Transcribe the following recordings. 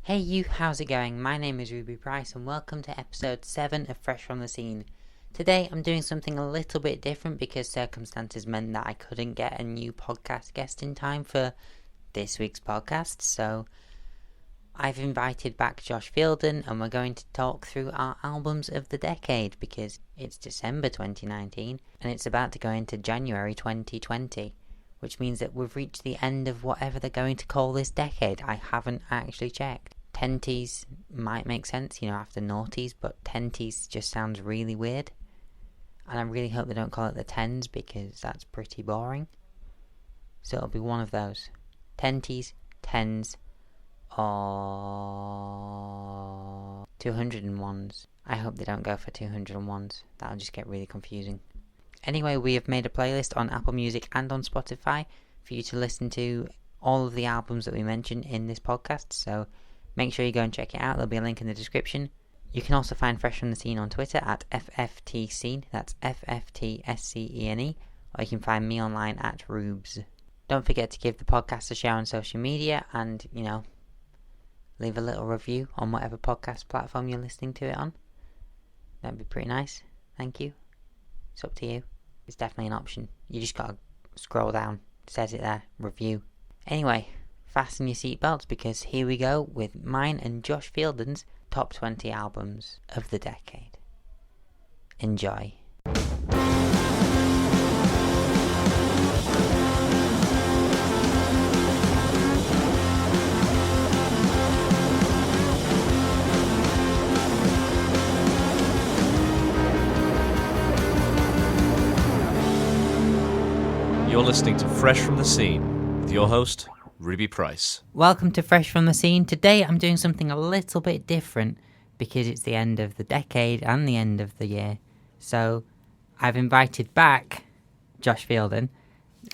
Hey you, how's it going? My name is Ruby Price and welcome to episode 7 of Fresh from the Scene. Today I'm doing something a little bit different because circumstances meant that I couldn't get a new podcast guest in time for this week's podcast, so I've invited back Josh Fielden and we're going to talk through our albums of the decade because it's December 2019 and it's about to go into January 2020. Which means that we've reached the end of whatever they're going to call this decade. I haven't actually checked. Tenties might make sense, after noughties, but tenties just sounds really weird. And I really hope they don't call it the tens because that's pretty boring. So it'll be one of those. Tenties, tens, or 201s. I hope they don't go for 201s. That'll just get really confusing. Anyway, we have made a playlist on Apple Music and on Spotify for you to listen to all of the albums that we mentioned in this podcast, so make sure you go and check it out. There'll be a link in the description. You can also find Fresh from the Scene on Twitter at FFTScene, that's FFTSCENE, or you can find me online at Rubes. Don't forget to give the podcast a share on social media and, leave a little review on whatever podcast platform you're listening to it on. That'd be pretty nice. Thank you. It's up to you. It's definitely an option. You just gotta scroll down. It says it there. Review. Anyway, fasten your seatbelts because here we go with mine and Josh Fielden's top 20 albums of the decade. Enjoy. You're listening to Fresh from the Scene with your host, Ruby Price. Welcome to Fresh from the Scene. Today I'm doing something a little bit different because it's the end of the decade and the end of the year. So I've invited back Josh Fielden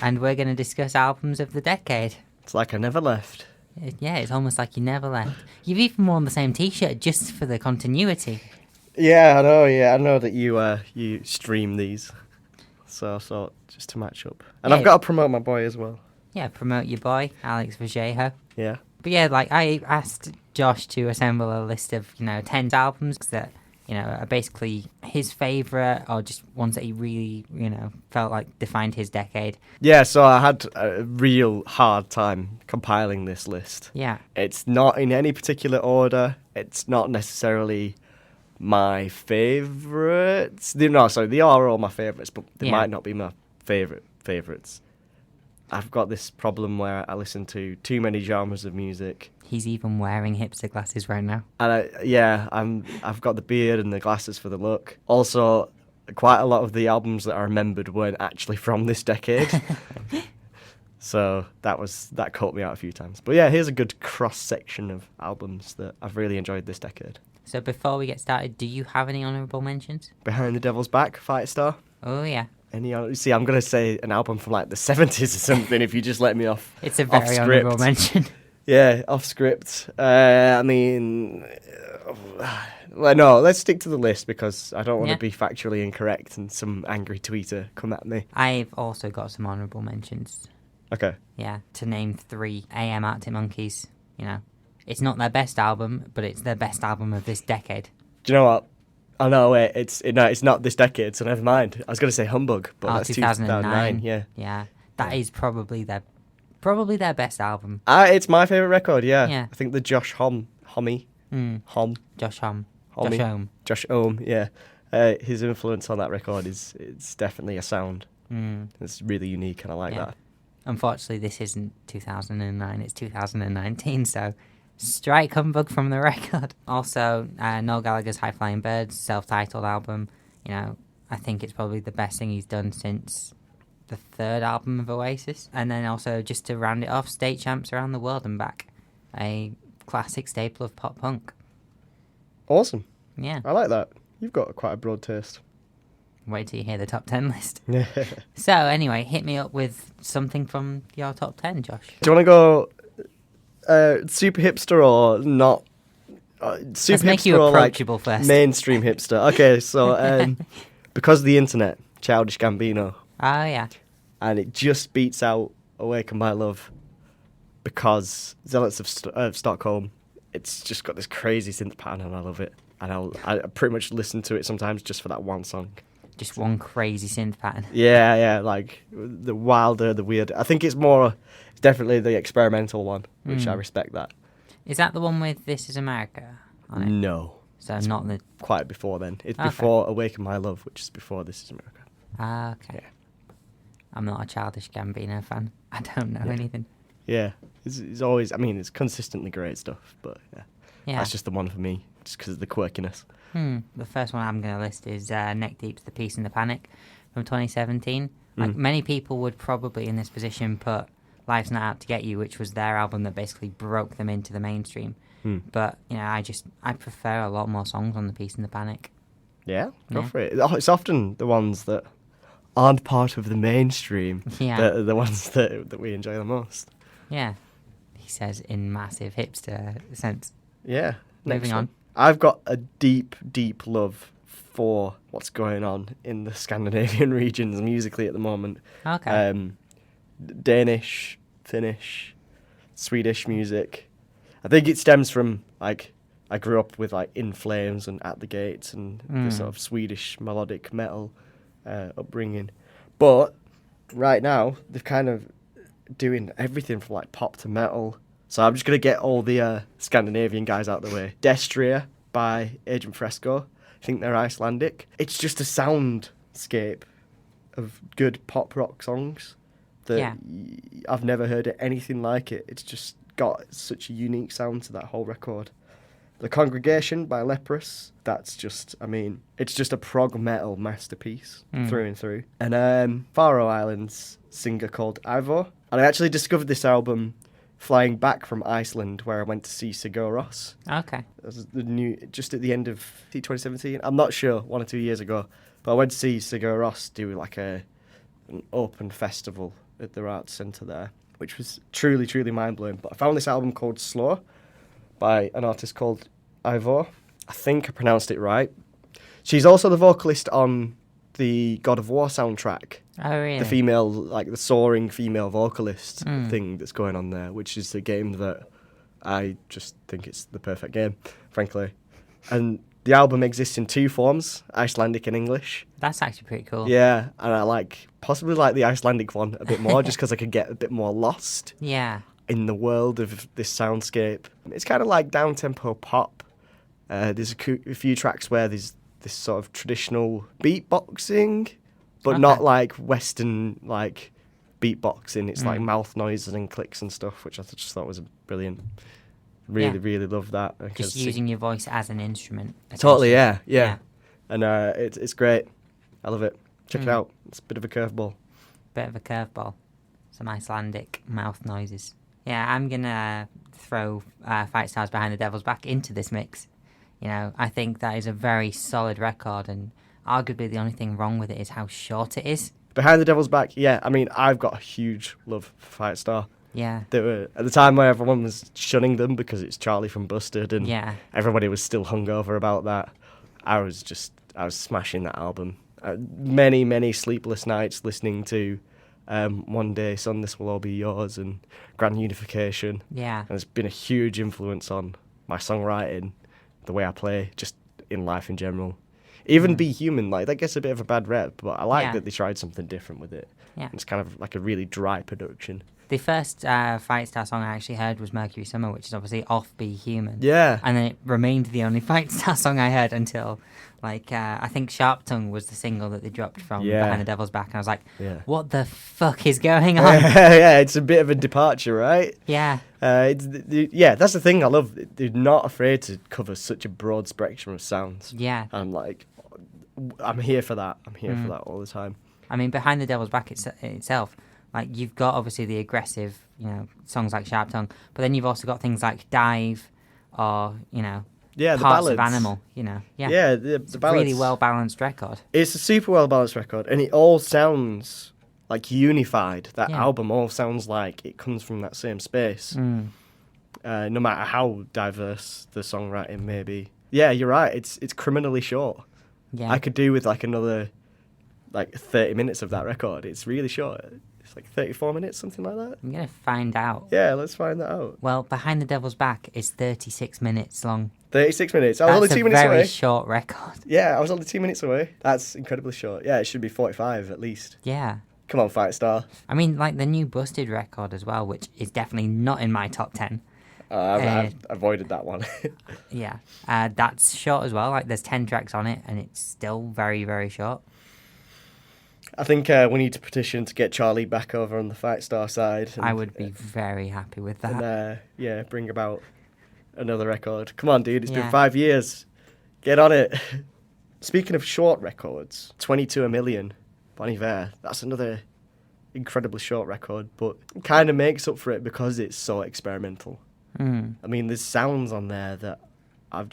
and we're going to discuss albums of the decade. It's like I never left. Yeah, it's almost like you never left. You've even worn the same t-shirt just for the continuity. Yeah, I know. Yeah, I know that you stream these, so just to match up. And yeah. I've got to promote my boy as well. Yeah, promote your boy, Alex Vallejo. Yeah. But yeah, I asked Josh to assemble a list of, 10 albums that, are basically his favourite or just ones that he really, felt like defined his decade. Yeah, so I had a real hard time compiling this list. Yeah. It's not in any particular order. It's not necessarily my favourites. No, sorry, they are all my favourites, but they might not be my favourites. I've got this problem where I listen to too many genres of music. He's even wearing hipster glasses right now. And I've got the beard and the glasses for the look. Also, quite a lot of the albums that I remembered weren't actually from this decade. So that caught me out a few times. But yeah, here's a good cross-section of albums that I've really enjoyed this decade. So before we get started, do you have any honourable mentions? Behind the Devil's Back, Firestar. Oh, yeah. See, I'm going to say an album from like the 70s or something if you just let me off. It's a very honourable mention. Yeah, off script. Well, no, let's stick to the list because I don't want to be factually incorrect and some angry tweeter come at me. I've also got some honourable mentions. Okay. Yeah, to name 3. AM Arctic Monkeys, It's not their best album, but it's their best album of this decade. Do you know what? Oh, no, wait, it's not this decade, so never mind. I was going to say Humbug, but that's 2009. Yeah. Yeah, that is probably their best album. It's my favourite record, Yeah. I think the Josh Homme. Josh Ohm, yeah. His influence on that record it's definitely a sound. It's really unique, and I like that. Unfortunately, this isn't 2009, it's 2019, so strike Humbug from the record. Also, Noel Gallagher's High Flying Birds, self-titled album. I think it's probably the best thing he's done since the 3rd album of Oasis. And then also, just to round it off, State Champs Around the World and Back, a classic staple of pop punk. Awesome. Yeah. I like that. You've got quite a broad taste. Wait till you hear the top 10 list. So, anyway, hit me up with something from your top 10, Josh. Do you want to go super hipster or not? Super Let's make hipster you or approachable like first. mainstream hipster. Okay, so because of the internet, Childish Gambino. Oh, yeah. And it just beats out Awaken My Love because Zealots of Stockholm it's just got this crazy synth pattern, and I love it. And I pretty much listen to it sometimes just for that one song. Just one crazy synth pattern. Yeah, like the wilder, the weird. I think it's definitely the experimental one, which I respect that. Is that the one with This Is America on it? No. So not the... Quite before then. It's Okay. before Awaken My Love, which is before This Is America. Ah, okay. Yeah. I'm not a Childish Gambino fan. I don't know anything. Yeah. It's always, I mean, it's consistently great stuff, but Yeah. that's just the one for me, just because of the quirkiness. The first one I'm going to list is Neck Deep's The Peace and the Panic from 2017. Like, many people would probably in this position put Life's Not Out to Get You, which was their album that basically broke them into the mainstream. But, you know, I prefer a lot more songs on The Peace and the Panic. Yeah, go for it. It's often the ones that aren't part of the mainstream Yeah. that are the ones that we enjoy the most. Yeah. He says in massive hipster sense. Yeah. Moving next on. one. I've got a deep, deep love for what's going on in the Scandinavian regions musically at the moment. Okay. Danish, Finnish, Swedish music. I think it stems from, like, I grew up with, like, In Flames and At the Gates and the sort of Swedish melodic metal upbringing. But right now, they're kind of doing everything from, like, pop to metal. So I'm just going to get all the Scandinavian guys out of the way. Destria by Agent Fresco. I think they're Icelandic. It's just a soundscape of good pop rock songs that I've never heard anything like it. It's just got such a unique sound to that whole record. The Congregation by Leprous, that's just, I mean, it's just a prog metal masterpiece through and through. And Faroe Islands singer called Ivor. And I actually discovered this album flying back from Iceland, where I went to see Sigur Rós. Okay. It was just at the end of 2017. I'm not sure, 1 or 2 years ago. But I went to see Sigur Rós do like an open festival at the Arts Centre there, which was truly, truly mind-blowing. But I found this album called Slow by an artist called Ivor. I think I pronounced it right. She's also the vocalist on the God of War soundtrack. Oh, really? The female, like the soaring female vocalist thing that's going on there, which is a game that I just think it's the perfect game, frankly. And the album exists in 2 forms, Icelandic and English. That's actually pretty cool. Yeah, and I possibly like the Icelandic one a bit more, just because I could get a bit more lost Yeah. in the world of this soundscape. It's kind of like down-tempo pop. There's a few tracks where there's this sort of traditional beatboxing, but not like Western like beatboxing. It's like mouth noises and clicks and stuff, which I just thought was brilliant. Really, really love that. Just using your voice as an instrument. Totally, essentially. yeah. And it's great. I love it. Check it out. It's a bit of a curveball. Bit of a curveball. Some Icelandic mouth noises. Yeah, I'm going to throw Fight Stars Behind the Devil's Back into this mix. You know, I think that is a very solid record, and arguably the only thing wrong with it is how short it is. Behind the Devil's Back, yeah. I mean, I've got a huge love for Fight Star. Yeah. They were at the time where everyone was shunning them because it's Charlie from Busted, and everybody was still hungover about that. I was smashing that album. Many, many sleepless nights listening to One Day, Son, This Will All Be Yours, and Grand Unification. Yeah. And it's been a huge influence on my songwriting, the way I play, just in life in general. Even Be Human, like, that gets a bit of a bad rep, but I like that they tried something different with it. Yeah. It's kind of like a really dry production. The first Fight Star song I actually heard was Mercury Summer, which is obviously off Be Human. Yeah. And then it remained the only Fight Star song I heard until, I think Sharp Tongue was the single that they dropped from Behind the Devil's Back. And I was like, what the fuck is going on? Yeah, it's a bit of a departure, right? Yeah. That's the thing I love. They're not afraid to cover such a broad spectrum of sounds. Yeah. I'm here for that. I'm here for that all the time. I mean, Behind the Devil's Back itself, like, you've got obviously the aggressive, songs like Sharp Tongue, but then you've also got things like Dive or, the Parts ballads. of Animal, the It's a ballads. really well-balanced record. It's a super well-balanced record, and it all sounds like unified. That album all sounds like it comes from that same space, no matter how diverse the songwriting may be. Yeah, you're right. It's criminally short. Yeah. I could do with another 30 minutes of that record. It's really short. It's like 34 minutes, something like that. I'm going to find out. Yeah, let's find that out. Well, Behind the Devil's Back is 36 minutes long. 36 minutes. I was only That's 2 a minutes very away. short record. Yeah, I was only 2 minutes away. That's incredibly short. Yeah, it should be 45 at least. Yeah. Come on, Fight Star. I mean, like the new Busted record as well, which is definitely not in my top 10. I've avoided that one. Yeah. That's short as well. Like there's 10 tracks on it and it's still very, very short. I think we need to petition to get Charlie back over on the Fight Star side. And, I would be very happy with that. And, bring about another record. Come on, dude. It's been Yeah. 5 years. Get on it. Speaking of short records, 22 a Million, Bon Iver. That's another incredibly short record, but kind of makes up for it because it's so experimental. Mm. I mean, there's sounds on there that I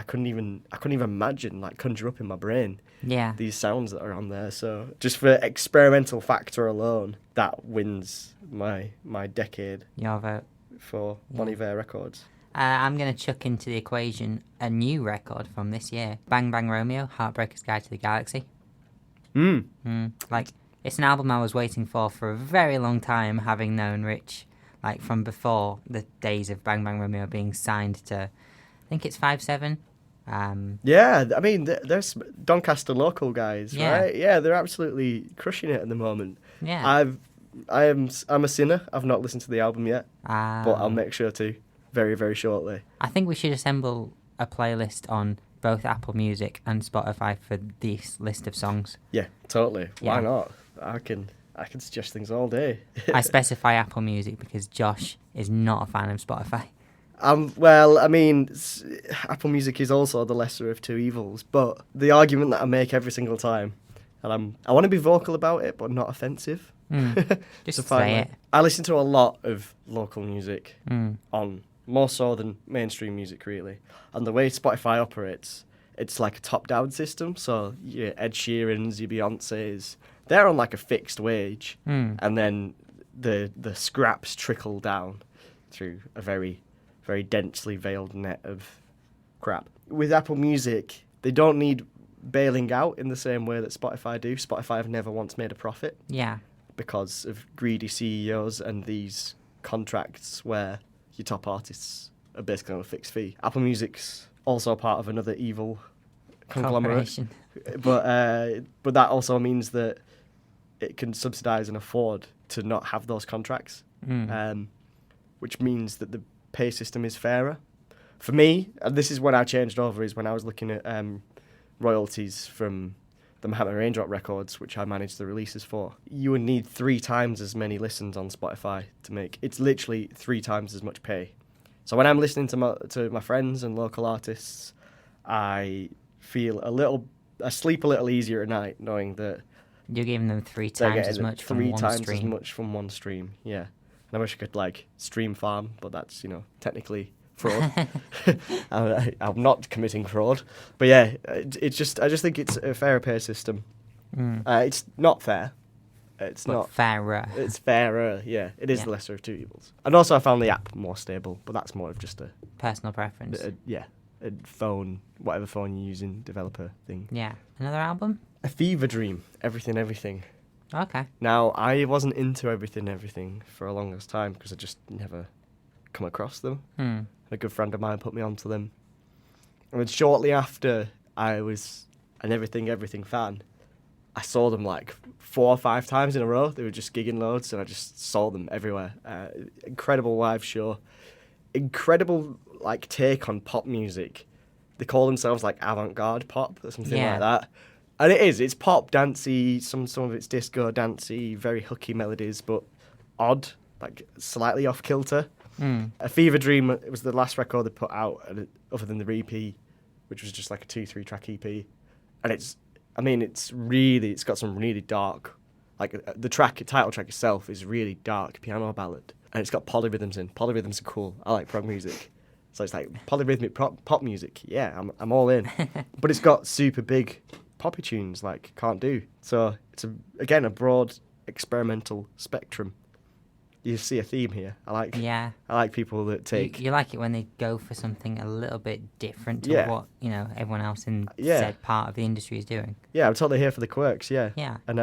couldn't even imagine, like conjure up in my brain. Yeah. These sounds that are on there. So just for experimental factor alone, that wins my decade Your vote. for Bon Iver records. I'm going to chuck into the equation a new record from this year. Bang Bang Romeo, Heartbreaker's Guide to the Galaxy. Like, it's an album I was waiting for a very long time, having known Rich, like, from before the days of Bang Bang Romeo being signed to, I think it's 5-7. Yeah, I mean, there's Doncaster local guys, Yeah. right? Yeah, they're absolutely crushing it at the moment. Yeah. I'm a sinner. I've not listened to the album yet, but I'll Um, make sure to very, very shortly. I think we should assemble a playlist on both Apple Music and Spotify for this list of songs. Yeah, totally. Why Yeah. not? I can suggest things all day. I specify Apple Music because Josh is not a fan of Spotify. Well, I mean, Apple Music is also the lesser of two evils, but the argument that I make every single time, and I want to be vocal about it, but not offensive. Just It's a fine say line. it. I listen to a lot of local music Mm. more so than mainstream music, really. And the way Spotify operates, it's like a top-down system. So your Ed Sheerans, your Beyoncés, they're on like a fixed wage, and then the scraps trickle down through a very, very densely veiled net of crap. With Apple Music, they don't need bailing out in the same way that Spotify do. Spotify have never once made a profit Yeah. because of greedy CEOs and these contracts where your top artists are basically on a fixed fee. Apple Music's also part of another evil conglomerate, Corporation. but that also means that it can subsidise and afford to not have those contracts, which means that the pay system is fairer. For me, and this is when I changed over, is when I was looking at royalties from the Mahatma Raindrop records, which I managed the releases for. You would need 3 times as many listens on Spotify to make. It's literally 3 times as much pay. So when I'm listening to my friends and local artists, I feel I sleep a little easier at night knowing that You're giving them 3 they're times as getting much from 3 one times as stream. much from one stream. Yeah, and I wish I could like stream farm, but that's technically fraud. I'm not committing fraud, but yeah, I just think it's a fairer pay system. It's not fair. It's But not. fairer. It's fairer. Yeah, it is Yeah. the lesser of two evils. And also, I found the app more stable, but that's more of just a Personal preference. phone, whatever phone you're using, developer thing. Yeah. Another album? A Fever Dream, Everything. Okay. Now, I wasn't into Everything for a longest time because I just never come across them. A good friend of mine put me onto them. And then shortly after I was an Everything fan, I saw them like 4 or 5 times in a row. They were just gigging loads and I just saw them everywhere. Incredible live show. Incredible like take on pop music. They call themselves like avant-garde pop or something Yeah. like that. And it is. It's pop, dancey, some of it's disco, dancey, very hooky melodies, but odd, like slightly off kilter. A Fever Dream, it was the last record they put out, other than the EP, which was just like a 2-3 track EP. And it's got some really dark, like the title track itself is really dark piano ballad. And it's got polyrhythms in. Polyrhythms are cool. I like prog music. So it's like polyrhythmic pop music. Yeah, I'm all in. But it's got super big poppy tunes like Can't Do. So it's again a broad experimental spectrum. You see a theme here. I like people that take. You like it when they go for something a little bit different to Yeah. what everyone else in Yeah. said part of the industry is doing. Yeah, I'm totally here for the quirks. Yeah. Yeah. And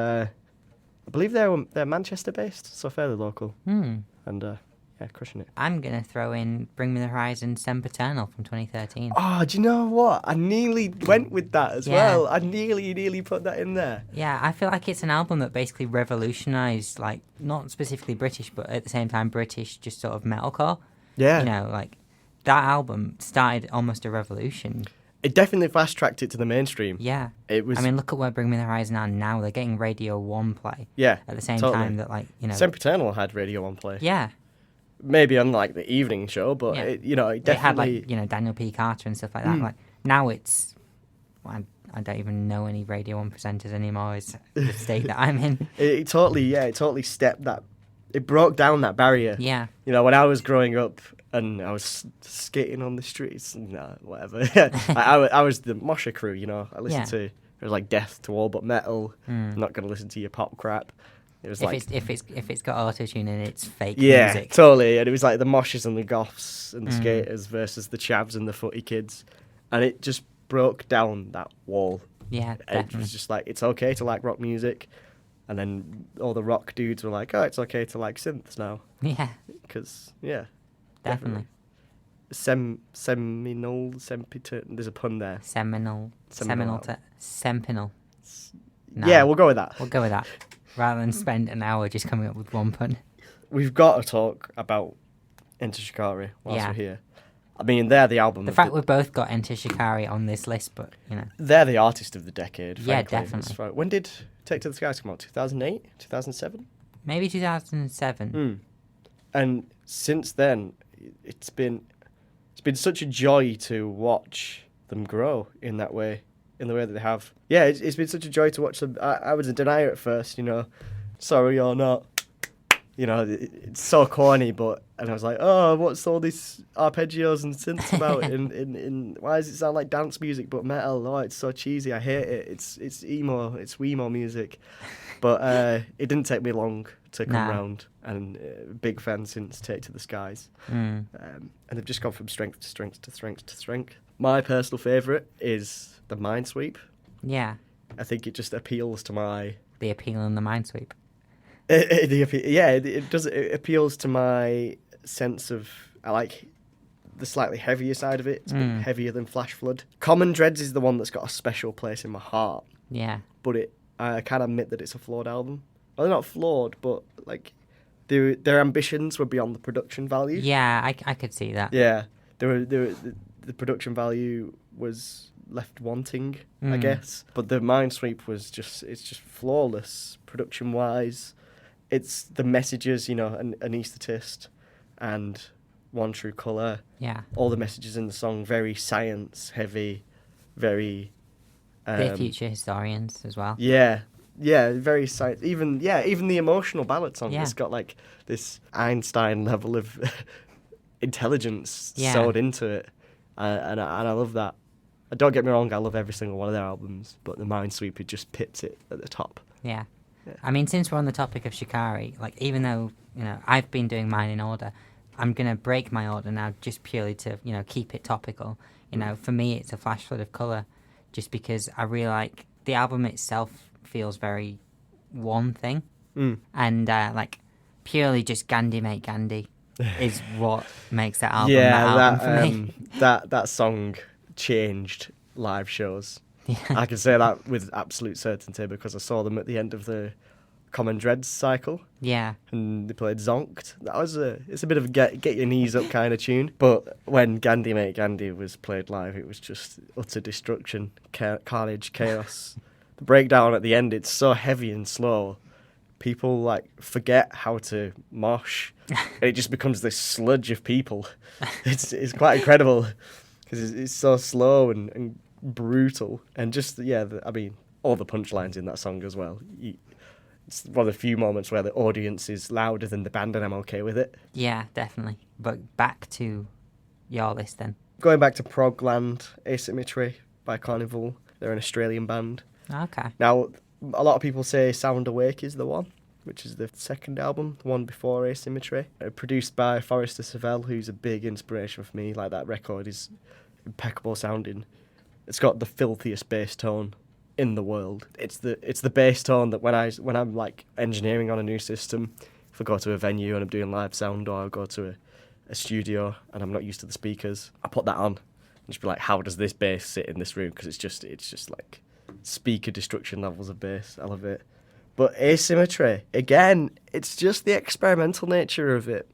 I believe they're Manchester based, so fairly local. Hmm. And yeah, crushing it. I'm going to throw in Bring Me the Horizon Sempiternal from 2013. Oh, do you know what? I nearly went with that as Yeah. well. I nearly put that in there. Yeah, I feel like it's an album that basically revolutionised, like, not specifically British, but at the same time British just sort of metalcore. Yeah. You know, like, that album started almost a revolution. It definitely fast-tracked it to the mainstream. Yeah. It was... I mean, look at where Bring Me the Horizon are now. They're getting Radio 1 play. Yeah, At the same totally. time that, like, you know... Sempiternal had Radio 1 play. Yeah. Maybe on, like, the evening show, but, Yeah. it definitely... It had, like, you know, Daniel P. Carter and stuff like that. Like, now it's... Well, I don't even know any Radio 1 presenters anymore. It's the state that I'm in. It totally stepped that... It broke down that barrier. Yeah. You know, when I was growing up and I was skating on the streets, whatever. I was the Mosher crew, you know. I listened to... It was like death to all but metal. I'm not going to listen to your pop crap. It was if it's got auto-tune in it, it's fake yeah, music. totally. And it was like the moshers and the goths and the skaters versus the chavs and the footy kids. And it just broke down that wall. Yeah, It definitely. was just like, it's okay to like rock music. And then all the rock dudes were like, oh, it's okay to like synths now. Yeah, Because, yeah. definitely. Seminole, there's a pun there. Seminal. Sempinal. No, Yeah, we'll go with that. we'll go with that. Rather than spend an hour just coming up with one pun. We've got to talk about Enter Shikari whilst Yeah. we're here. I mean, they're the album. The fact we've both got Enter Shikari on this list, but, you know. They're the artist of the decade. Yeah, frankly. definitely. As far- When did Take to the Skies come out? 2008? 2007? Maybe 2007. And since then, it's been such a joy to watch them grow in that way, in the way that they have. Yeah, it's been such a joy to watch them. I was a denier at first, you know. Sorry or not. You know, it's so corny, and I was like, oh, what's all these arpeggios and synths about? in why does it sound like dance music but metal? Oh, it's so cheesy. I hate it. It's emo. It's Wemo music. But it didn't take me long to come round, and big fan since Take to the Skies. And they've just gone from strength to strength to strength to strength. My personal favourite is the Minesweep. Yeah, I think it just appeals to my... the appeal and the Minesweep. It does. It appeals to my sense of... I like the slightly heavier side of it. It's a bit heavier than Flash Flood. Common Dreads is the one that's got a special place in my heart. Yeah. But I can't admit that it's a flawed album. Well, they're not flawed, but like their ambitions were beyond the production value. Yeah, I could see that. Yeah, the production value was left wanting, I guess. But the Minesweep was just flawless production wise. It's the messages, you know, an anaesthetist and One True Colour. Yeah. All the messages in the song very science heavy, very. They're future historians as well. Yeah, very science. Even the emotional ballad song. Yeah. It's got like this Einstein level of intelligence Yeah. sewed into it, and I love that. Don't get me wrong, I love every single one of their albums, but the Minesweeper just pits it at the top. Yeah. I mean, since we're on the topic of Shikari, like, even though, you know, I've been doing mine in order, I'm going to break my order now just purely to, you know, keep it topical. You know, for me, it's a Flash Flood of Colour, just because I really like the album itself feels very one thing. And, like, purely just Gandhi Mate Gandhi is what makes that album that album for me. That song changed live shows. Yeah. I can say that with absolute certainty because I saw them at the end of the Common Dreads cycle. Yeah. And they played Zonked. It's a bit of a get your knees up kind of tune. But when Gandhi Mate Gandhi was played live, it was just utter destruction, carnage, chaos. The breakdown at the end, it's so heavy and slow. People like forget how to mosh. And it just becomes this sludge of people. It's quite incredible because it's so slow and brutal. And just, I mean, all the punchlines in that song as well. It's one of the few moments where the audience is louder than the band, and I'm okay with it. Yeah, definitely. But back to your list then. Going back to Progland, Asymmetry by Carnival. They're an Australian band. Okay. Now, a lot of people say Sound Awake is the one, which is the second album, the one before Asymmetry. Produced by Forrester Savell, who's a big inspiration for me. Like, that record is impeccable sounding. It's got the filthiest bass tone in the world. It's the bass tone that when I'm like engineering on a new system, if I go to a venue and I'm doing live sound, or I go to a studio and I'm not used to the speakers, I put that on and just be like, how does this bass sit in this room? Because it's just like speaker destruction levels of bass. I love it. But asymmetry, again, it's just the experimental nature of it.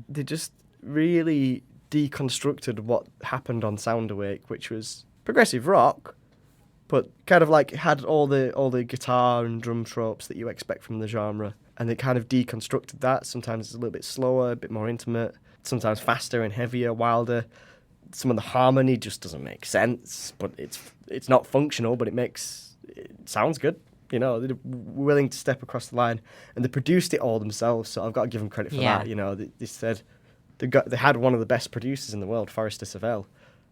They just really deconstructed what happened on Sound Awake, which was progressive rock, but kind of like had all the guitar and drum tropes that you expect from the genre, and they kind of deconstructed that. Sometimes it's a little bit slower, a bit more intimate, sometimes faster and heavier, wilder. Some of the harmony just doesn't make sense, but it's not functional, but it sounds good. You know, they're willing to step across the line, and they produced it all themselves. So I've got to give them credit for that. You know, they said they had one of the best producers in the world, Forrester Savell,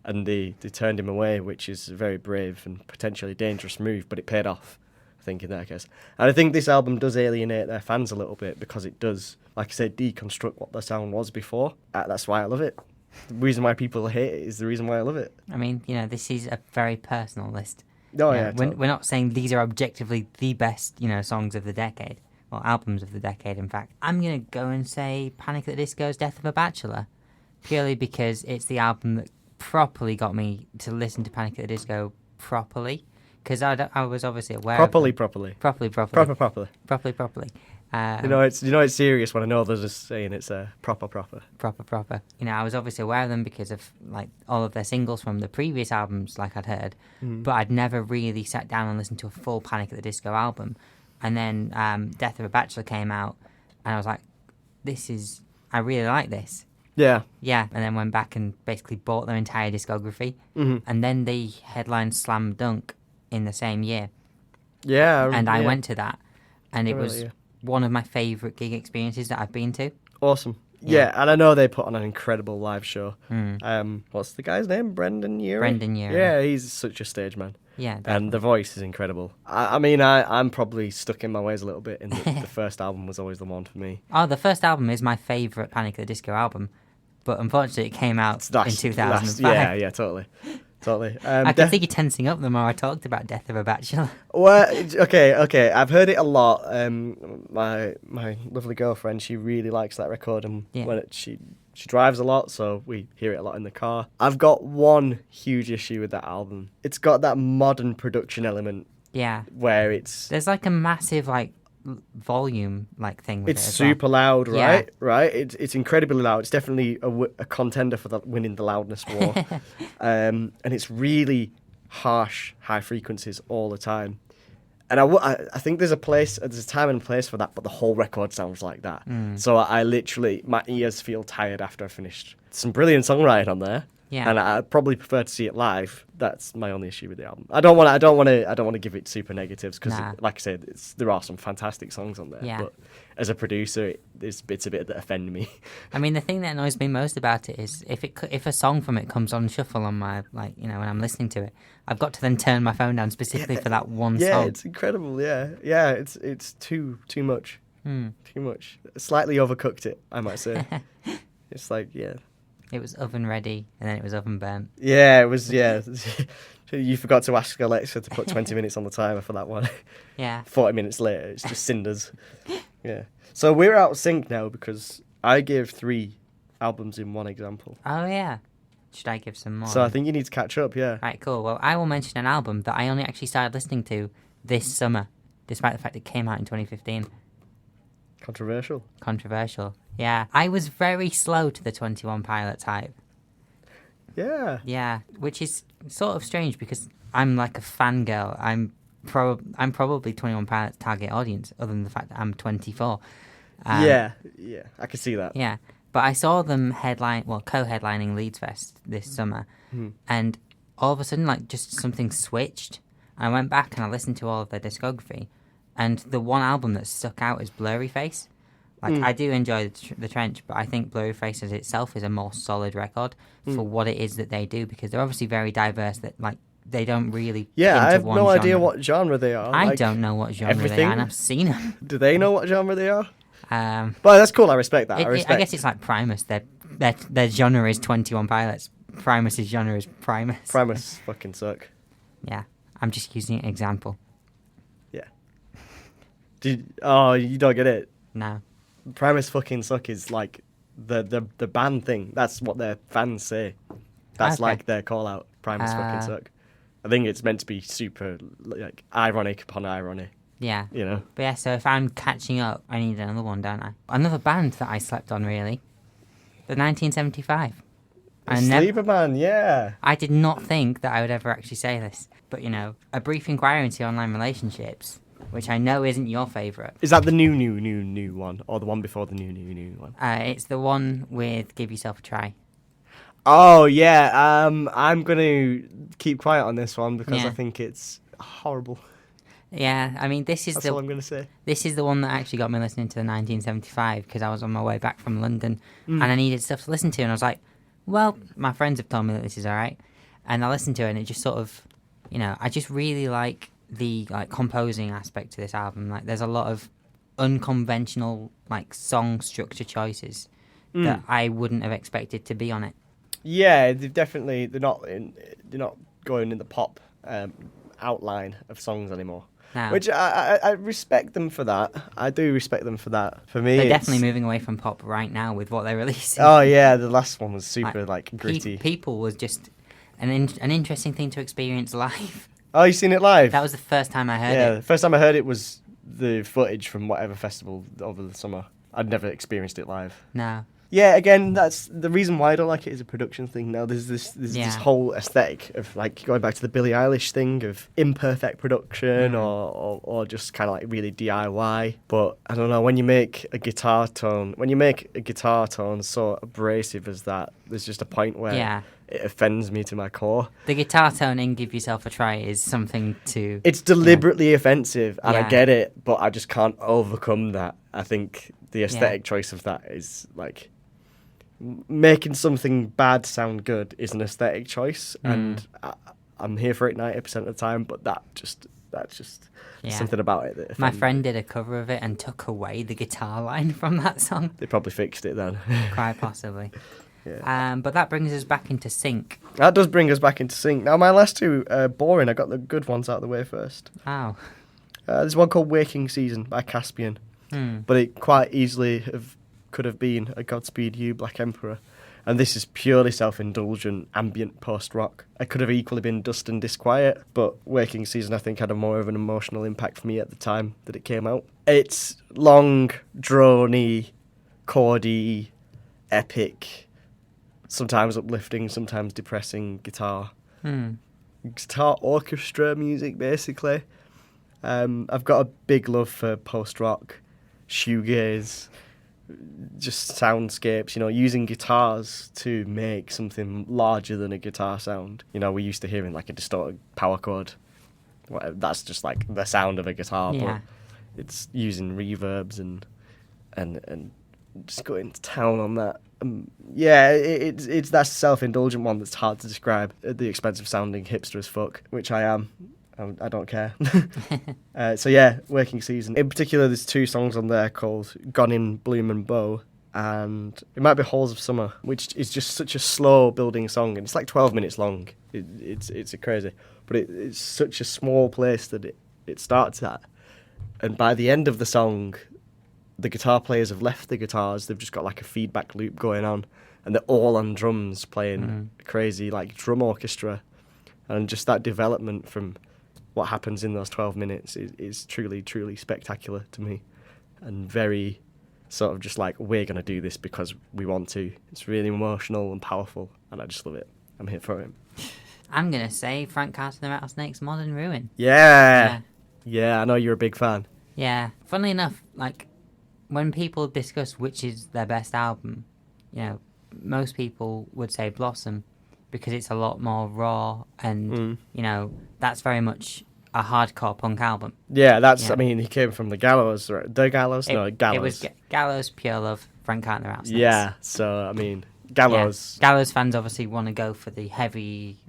and they turned him away, which is a very brave and potentially dangerous move, but it paid off, I think, in that case. And I think this album does alienate their fans a little bit because it does, like I said, deconstruct what the sound was before. That's why I love it. The reason why people hate it is the reason why I love it. I mean, you know, this is a very personal list. Oh, You know, yeah. Totally. we're not saying these are objectively the best, you know, songs of the decade, or albums of the decade, in fact. I'm going to go and say Panic at the Disco's Death of a Bachelor, purely because it's the album that properly got me to listen to Panic at the Disco properly, because I was obviously aware Properly. properly. You know it's serious when I know they're just saying it's proper. Proper. You know, I was obviously aware of them because of like all of their singles from the previous albums, like I'd heard, but I'd never really sat down and listened to a full Panic at the Disco album. And then Death of a Bachelor came out, and I was like, I really like this. Yeah. Yeah, and then went back and basically bought their entire discography, and then they headlined Slam Dunk in the same year. Yeah. And I went to that, and it Really, was yeah. one of my favourite gig experiences that I've been to. Awesome. Yeah, and I know they put on an incredible live show. What's the guy's name? Brendan Urie? Brendan Urie. Yeah, he's such a stage man. Yeah, And the voice is incredible. I mean, I'm probably stuck in my ways a little bit, and the first album was always the one for me. Oh, the first album is my favourite Panic at the Disco album, but unfortunately it came out in 2005. Yeah, totally. I could see you tensing up the more I talked about Death of a Bachelor. Well, okay. I've heard it a lot. My lovely girlfriend, she really likes that record, and she drives a lot, so we hear it a lot in the car. I've got one huge issue with that album. It's got that modern production element. Yeah. Where there's like a massive like volume like thing with it's it as super well. loud, right? Yeah. Right? It's incredibly loud. It's definitely a contender for winning the loudness war. And it's really harsh, high frequencies all the time. And I think there's a time and place for that, but the whole record sounds like that. So I literally, my ears feel tired after I finished. Some brilliant songwriting on there. Yeah. And I probably prefer to see it live. That's my only issue with the album. I don't want to give it super negatives because, like I said, there are some fantastic songs on there. Yeah. But as a producer, there's bits of it that offend me. I mean, the thing that annoys me most about it is if a song from it comes on shuffle on my when I'm listening to it, I've got to then turn my phone down specifically for that one song. Yeah, it's incredible. Yeah, it's too much. Too much. Slightly overcooked it, I might say. It's like It was oven ready, and then it was oven burnt. Yeah, it was. Yeah, you forgot to ask Alexa to put 20 minutes on the timer for that one. Yeah. 40 minutes later, it's just cinders. Yeah. So we're out of sync now because I gave 3 albums in one example. Oh yeah. Should I give some more? So I think you need to catch up. Yeah. Right, cool. Well, I will mention an album that I only actually started listening to this summer, despite the fact it came out in 2015. Controversial. Yeah. I was very slow to the 21 Pilots hype. Yeah. Yeah, which is sort of strange because I'm like a fangirl. I'm probably 21 Pilots' target audience, other than the fact that I'm 24. Yeah, I can see that. Yeah, but I saw them co-headlining Leeds Fest this summer, and all of a sudden, like, just something switched. I went back and I listened to all of their discography, and the one album that stuck out is Blurry Face. Like, I do enjoy the Trench, but I think Blurry Face as itself is a more solid record for what it is that they do, because they're obviously very diverse, that, like, they don't really Yeah, I have no idea genre. what genre they are. I don't know what genre they everything? are, and I've seen them. Do they know what genre they are? But that's cool, I respect that. I guess it's like Primus. Their genre is 21 Pilots. Primus' genre is Primus. Primus fucking suck. Yeah. I'm just using an example. Yeah. You don't get it? No. Primus fucking suck is like the band thing. That's what their fans say. That's Okay. like their call out. Primus fucking suck. I think it's meant to be super like ironic upon irony. Yeah. You know. But yeah, so if I'm catching up, I need another one, don't I? Another band that I slept on, really. The 1975. Sleeper Man, yeah. I did not think that I would ever actually say this. But, you know, A Brief Inquiry into Online Relationships, which I know isn't your favourite. Is that the new one? Or the one before the new one? It's the one with Give Yourself a Try. Oh, yeah. I'm going to keep quiet on this one because Yeah. I think it's horrible. Yeah, I mean, this is That's all I'm going to say. This is the one that actually got me listening to the 1975 because I was on my way back from London and I needed stuff to listen to, and I was like, well, my friends have told me that this is alright, and I listened to it and it just sort of, you know, I just really like the composing aspect to this album. Like, there's a lot of unconventional song structure choices that I wouldn't have expected to be on it. Yeah, they're not going in the pop outline of songs anymore. No. Which I respect them for that. I do respect them for that. For me, They're definitely moving away from pop right now with what they're releasing. Oh yeah, the last one was super gritty. People was just an interesting thing to experience live. Oh, you seen it live? That was the first time I heard it. Yeah, the first time I heard it was the footage from whatever festival over the summer. I'd never experienced it live. No. Yeah, again, that's the reason why I don't like it is a production thing. Now there's this whole aesthetic of going back to the Billie Eilish thing of imperfect production or just kind of really DIY. But I don't know, when you make a guitar tone so abrasive as that, there's just a point where it offends me to my core. The guitar tone in Give Yourself a Try is something to... It's deliberately offensive, and I get it, but I just can't overcome that. I think the aesthetic choice of that is making something bad sound good is an aesthetic choice, and I'm here for it 90% of the time, but that's just something about it that offends My friend me. did a cover of it and took away the guitar line from that song. They probably fixed it then. Quite possibly. Yeah. But that brings us back into sync. That does bring us back into sync. Now, my last two are boring. I got the good ones out of the way first. Oh. There's one called Waking Season by Caspian, but it quite easily could have been a Godspeed You, Black Emperor. And this is purely self-indulgent, ambient post-rock. It could have equally been Dust and Disquiet, but Waking Season, I think, had a more of an emotional impact for me at the time that it came out. It's long, drony, chordy, epic, sometimes uplifting, sometimes depressing guitar. Guitar orchestra music, basically. I've got a big love for post-rock, shoegaze, just soundscapes, using guitars to make something larger than a guitar sound. We're used to hearing a distorted power chord. That's just the sound of a guitar, but it's using reverbs and just going to town on that. It's that self-indulgent one that's hard to describe at the expense of sounding hipster as fuck, which I am. I don't care. Waking Season. In particular, there's two songs on there called Gone in Bloom and Bow, and it might be Halls of Summer, which is just such a slow building song, and it's 12 minutes long. It's crazy, but it's such a small place that it starts at, and by the end of the song, the guitar players have left the guitars. They've just got a feedback loop going on, and they're all on drums playing crazy drum orchestra, and just that development from what happens in those 12 minutes is truly, truly spectacular to me, and very sort of just we're going to do this because we want to. It's really emotional and powerful, and I just love it. I'm here for it. I'm going to say Frank Carter and the Rattlesnakes' Modern Ruin. Yeah, I know you're a big fan. Yeah. Funnily enough, when people discuss which is their best album, most people would say Blossom, because it's a lot more raw and, that's very much a hardcore punk album. Yeah, I mean, he came from the Gallows, right? The Gallows? No, Gallows. It was Gallows, Pure Love, Frank Carter and the Rattlesnakes. Yeah, so, I mean, Gallows... Yeah. Gallows fans obviously want to go for the heavy,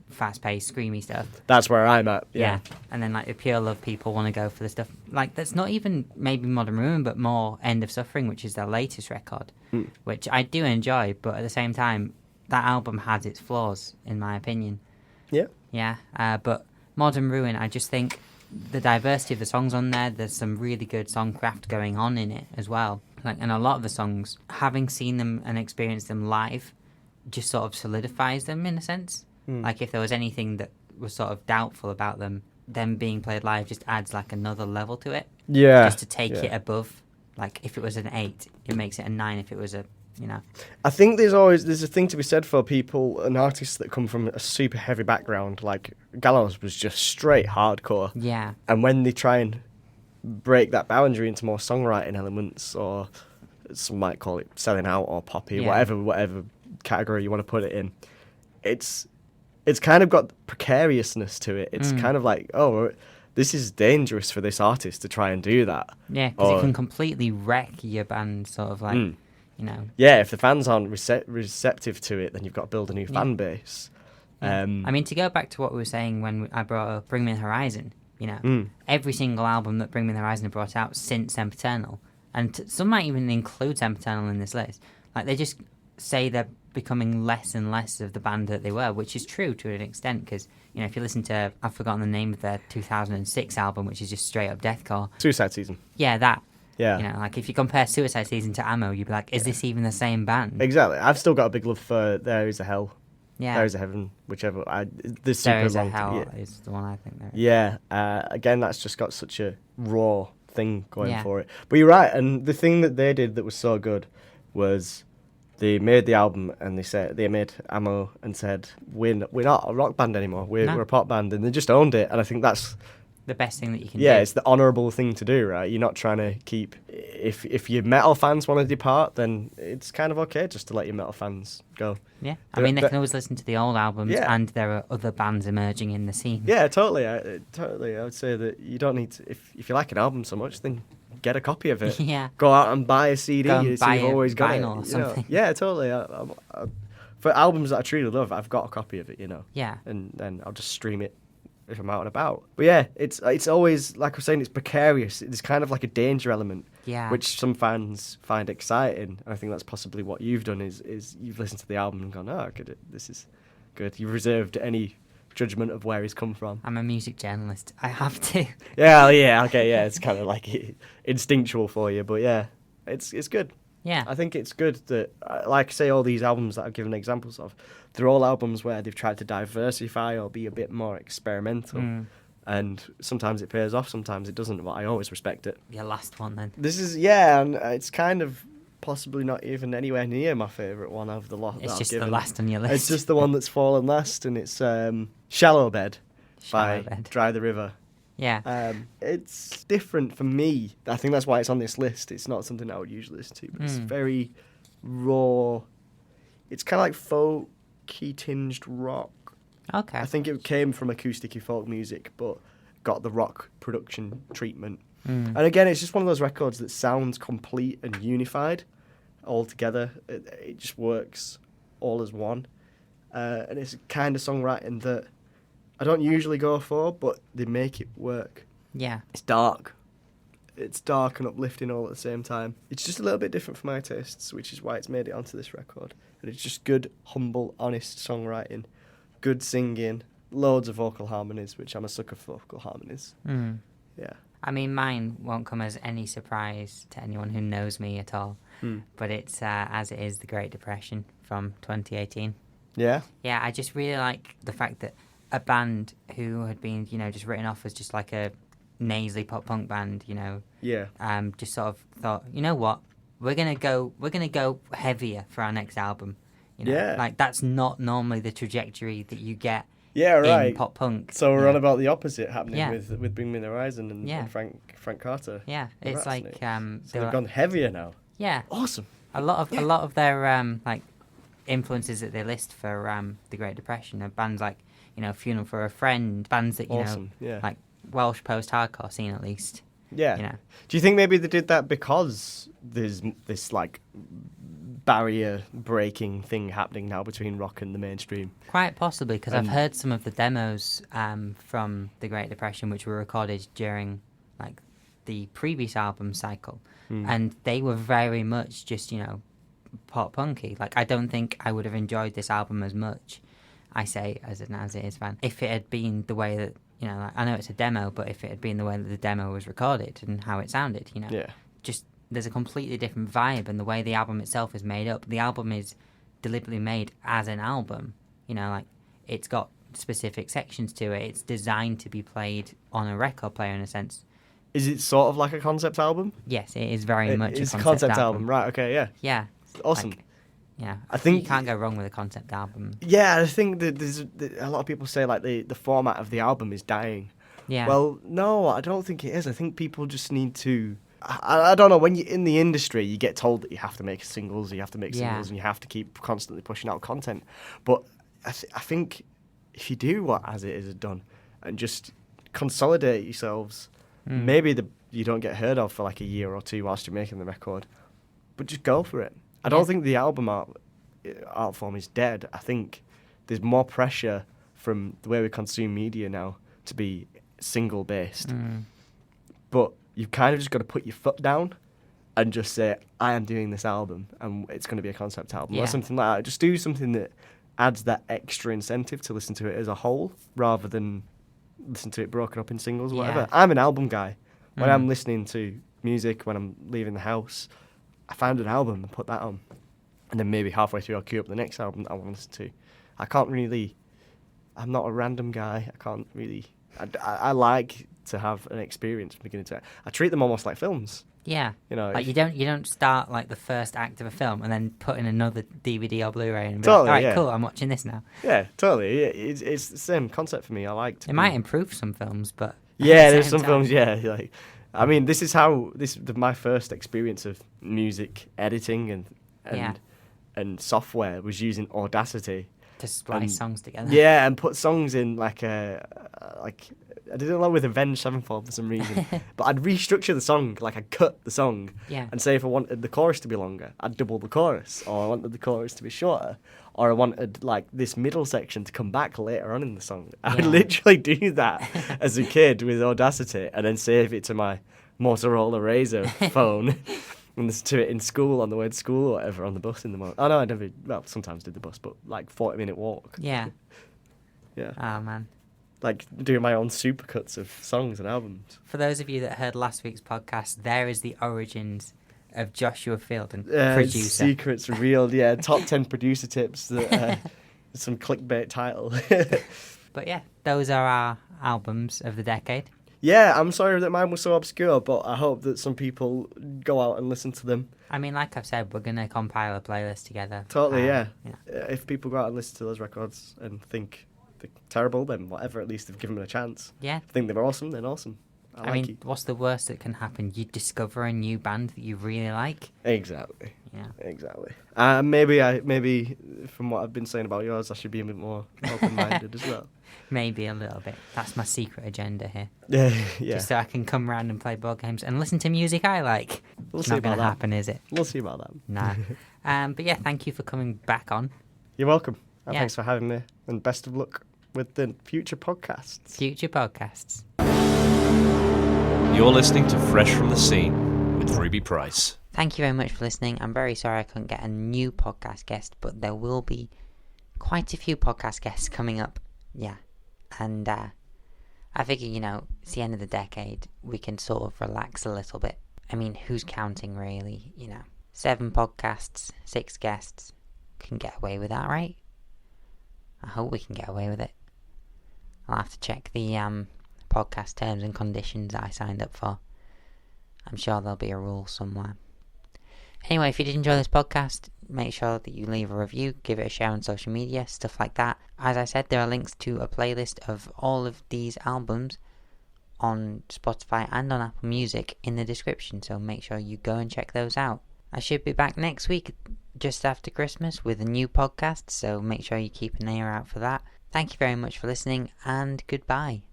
fast-paced, screamy stuff. That's where I'm at, yeah. And then, the Pure Love people want to go for the stuff, that's not even maybe Modern Ruin, but more End of Suffering, which is their latest record, which I do enjoy, but at the same time, that album has its flaws, in my opinion. Yeah. Yeah, but Modern Ruin, I just think the diversity of the songs on there's some really good songcraft going on in it as well. Like, and a lot of the songs, having seen them and experienced them live, just sort of solidifies them in a sense. Like, if there was anything that was sort of doubtful about them being played live just adds like another level to it. Yeah. Just to take it above. Like, if it was an 8, it makes it a 9 if it was a, you know. I think there's a thing to be said for people and artists that come from a super heavy background. Like, Gallows was just straight hardcore. Yeah. And when they try and break that boundary into more songwriting elements, or some might call it selling out or poppy, whatever category you want to put it in, it's kind of got precariousness to it. It's kind of like, oh, this is dangerous for this artist to try and do that. Yeah, because it can completely wreck your band, sort of like, you know. Yeah, if the fans aren't receptive to it, then you've got to build a new fan base. Yeah. I mean, to go back to what we were saying when I brought up Bring Me the Horizon, you know, every single album that Bring Me the Horizon have brought out since Sempiternal, and some might even include Sempiternal in this list, like, they just say they're becoming less and less of the band that they were, which is true to an extent, because, you know, if you listen to, I've forgotten the name of their 2006 album, which is just straight up deathcore. Suicide Season. Yeah, that. Yeah. You know, like, if you compare Suicide Season to Ammo, you'd be like, is this even the same band? Exactly. I've still got a big love for There Is a Hell. Yeah. There Is a Heaven, whichever. This super There Is a long. Hell is the one I think there is. Yeah. Again, that's just got such a raw thing going for it. But you're right, and the thing that they did that was so good was they made the album, and they made Ammo and said, we're not a rock band anymore, we're a pop band, and they just owned it. And I think that's the best thing that you can do. Yeah, it's the honourable thing to do, right? You're not trying to keep... If your metal fans want to depart, then it's kind of okay just to let your metal fans go. Yeah, I mean, they can always listen to the old albums, and there are other bands emerging in the scene. Yeah, totally. I would say that you don't need to... If you like an album so much, then get a copy of it. Yeah. Go out and buy a CD. Go and buy you've always got vinyl it, or something. Yeah, totally. For albums that I truly love, I've got a copy of it, you know. Yeah. And then I'll just stream it if I'm out and about. But yeah, it's always, like I was saying, it's precarious. It's kind of like a danger element, which some fans find exciting. And I think that's possibly what you've done is you've listened to the album and gone, oh, good, this is good. You've reserved any judgment of where he's come from. I'm a music journalist. I have to. Yeah, okay, yeah. It's kind of like instinctual for you, but yeah, it's good. Yeah. I think it's good that, like I say, all these albums that I've given examples of, they're all albums where they've tried to diversify or be a bit more experimental. And sometimes it pays off, sometimes it doesn't, but I always respect it. Your last one, then. This is, and it's kind of possibly not even anywhere near my favourite one of the lot. It's just the last on your list. It's just the one that's fallen last, and it's Shallow Bed by Dry the River. Yeah. It's different for me. I think that's why it's on this list. It's not something I would usually listen to, but it's very raw. It's kind of like folky tinged rock. Okay. I think it came from acoustic folk music, but got the rock production treatment. And again, it's just one of those records that sounds complete and unified all together. It just works all as one. And it's a kind of songwriting that I don't usually go for, but they make it work. Yeah. It's dark. It's dark and uplifting all at the same time. It's just a little bit different for my tastes, which is why it's made it onto this record. And it's just good, humble, honest songwriting, good singing, loads of vocal harmonies, which I'm a sucker for vocal harmonies. Yeah. I mean, mine won't come as any surprise to anyone who knows me at all. But it's As It Is, The Great Depression from 2018. Yeah? Yeah, I just really like the fact that a band who had been, just written off as just like a nasally pop punk band, just sort of thought, you know what, we're gonna go heavier for our next album. Like, that's not normally the trajectory that you get. Yeah, right. In pop punk. So we're on about the opposite happening with Bring Me the Horizon and Frank Carter. Yeah, it's like so they've gone heavier now. Yeah, awesome. A lot of their influences that they list for the Great Depression are bands like Funeral for a Friend, bands that like Welsh post-hardcore scene at least. Yeah. Do you think maybe they did that because there's this like barrier breaking thing happening now between rock and the mainstream? Quite possibly, because I've heard some of the demos from the Great Depression, which were recorded during like the previous album cycle, and they were very much just pop punky. Like, I don't think I would have enjoyed this album as much I say as an As It Is fan, if it had been the way that, you know, like, I know it's a demo, but if it had been the way that the demo was recorded and how it sounded, you know, Yeah. just there's a completely different vibe, and the way the album itself is made up. The album is deliberately made as an album, you know, like it's got specific sections to it. It's designed to be played on a record player in a sense. Is it sort of like a concept album? Yes, it is very much It's a concept album. Right, okay, yeah. Yeah. Awesome. Like, yeah, I think you can't go wrong with a concept album. Yeah, I think that there's a lot of people say like the format of the album is dying. Yeah. Well, no, I don't think it is. I think people just need to. I don't know. When you're in the industry, you get told that you have to make singles, and you have to keep constantly pushing out content. But I think if you do what As It Is done and just consolidate yourselves, maybe you don't get heard of for like a year or two whilst you're making the record, but just go for it. I don't think the album art form is dead. I think there's more pressure from the way we consume media now to be single based. But you've kind of just got to put your foot down and just say, I am doing this album and it's going to be a concept album or something like that. Just do something that adds that extra incentive to listen to it as a whole rather than listen to it broken up in singles or whatever. I'm an album guy. When I'm listening to music, when I'm leaving the house, I find an album and put that on. And then maybe halfway through I'll queue up the next album that I want to listen to. I'm not a random guy. I like to have an experience from beginning to end. I treat them almost like films. Yeah. You know, like you don't start like the first act of a film and then put in another DVD or Blu-ray and be Totally, like, all right, cool, I'm watching this now. Yeah, totally. It's the same concept for me. I like to. It might improve some films, but yeah, there's some films. Yeah, like I mean, this is my first experience of music editing and software was using Audacity to splice songs together. Yeah, and put songs in like I did it a lot with Avenged Sevenfold for some reason, but I'd restructure the song, like I'd cut the song, and say if I wanted the chorus to be longer, I'd double the chorus, or I wanted the chorus to be shorter, or I wanted like this middle section to come back later on in the song. I would literally do that as a kid with Audacity, and then save it to my Motorola Razr phone. And listen to it in school, on the way to school or whatever, on the bus in the morning. Oh no, I never, sometimes did the bus, but like 40-minute walk. Yeah. Yeah. Oh man. Like doing my own supercuts of songs and albums. For those of you that heard last week's podcast, there is the origins of Joshua Fielden, producer. Secrets revealed, top 10 producer tips, that some clickbait title. But yeah, those are our albums of the decade. Yeah, I'm sorry that mine was so obscure, but I hope that some people go out and listen to them. I mean, like I've said, we're going to compile a playlist together. Totally, yeah. If people go out and listen to those records and think they're terrible, then whatever, at least they've given them a chance. Yeah. If they think they're awesome, then awesome. I mean, what's the worst that can happen? You discover a new band that you really like. Exactly. Yeah. Exactly. Maybe from what I've been saying about yours, I should be a bit more open-minded as well. Maybe a little bit. That's my secret agenda here. Yeah. Just so I can come round and play board games and listen to music I like. We'll see about that. Not going to happen, is it? We'll see about that. Nah. But yeah, thank you for coming back on. You're welcome. Thanks for having me, and best of luck with the future podcasts. You're listening to Fresh from the Scene with Ruby Price. Thank you very much for listening. I'm very sorry I couldn't get a new podcast guest, but there will be quite a few podcast guests coming up. Yeah. And I figure, it's the end of the decade. We can sort of relax a little bit. I mean, who's counting really? 7 podcasts, 6 guests. Can get away with that, right? I hope we can get away with it. I'll have to check the podcast terms and conditions that I signed up for. I'm sure there'll be a rule somewhere. Anyway, if you did enjoy this podcast, make sure that you leave a review, give it a share on social media, stuff like that. As I said, there are links to a playlist of all of these albums on Spotify and on Apple Music in the description, so make sure you go and check those out. I should be back next week, just after Christmas, with a new podcast, so make sure you keep an ear out for that. Thank you very much for listening, and goodbye.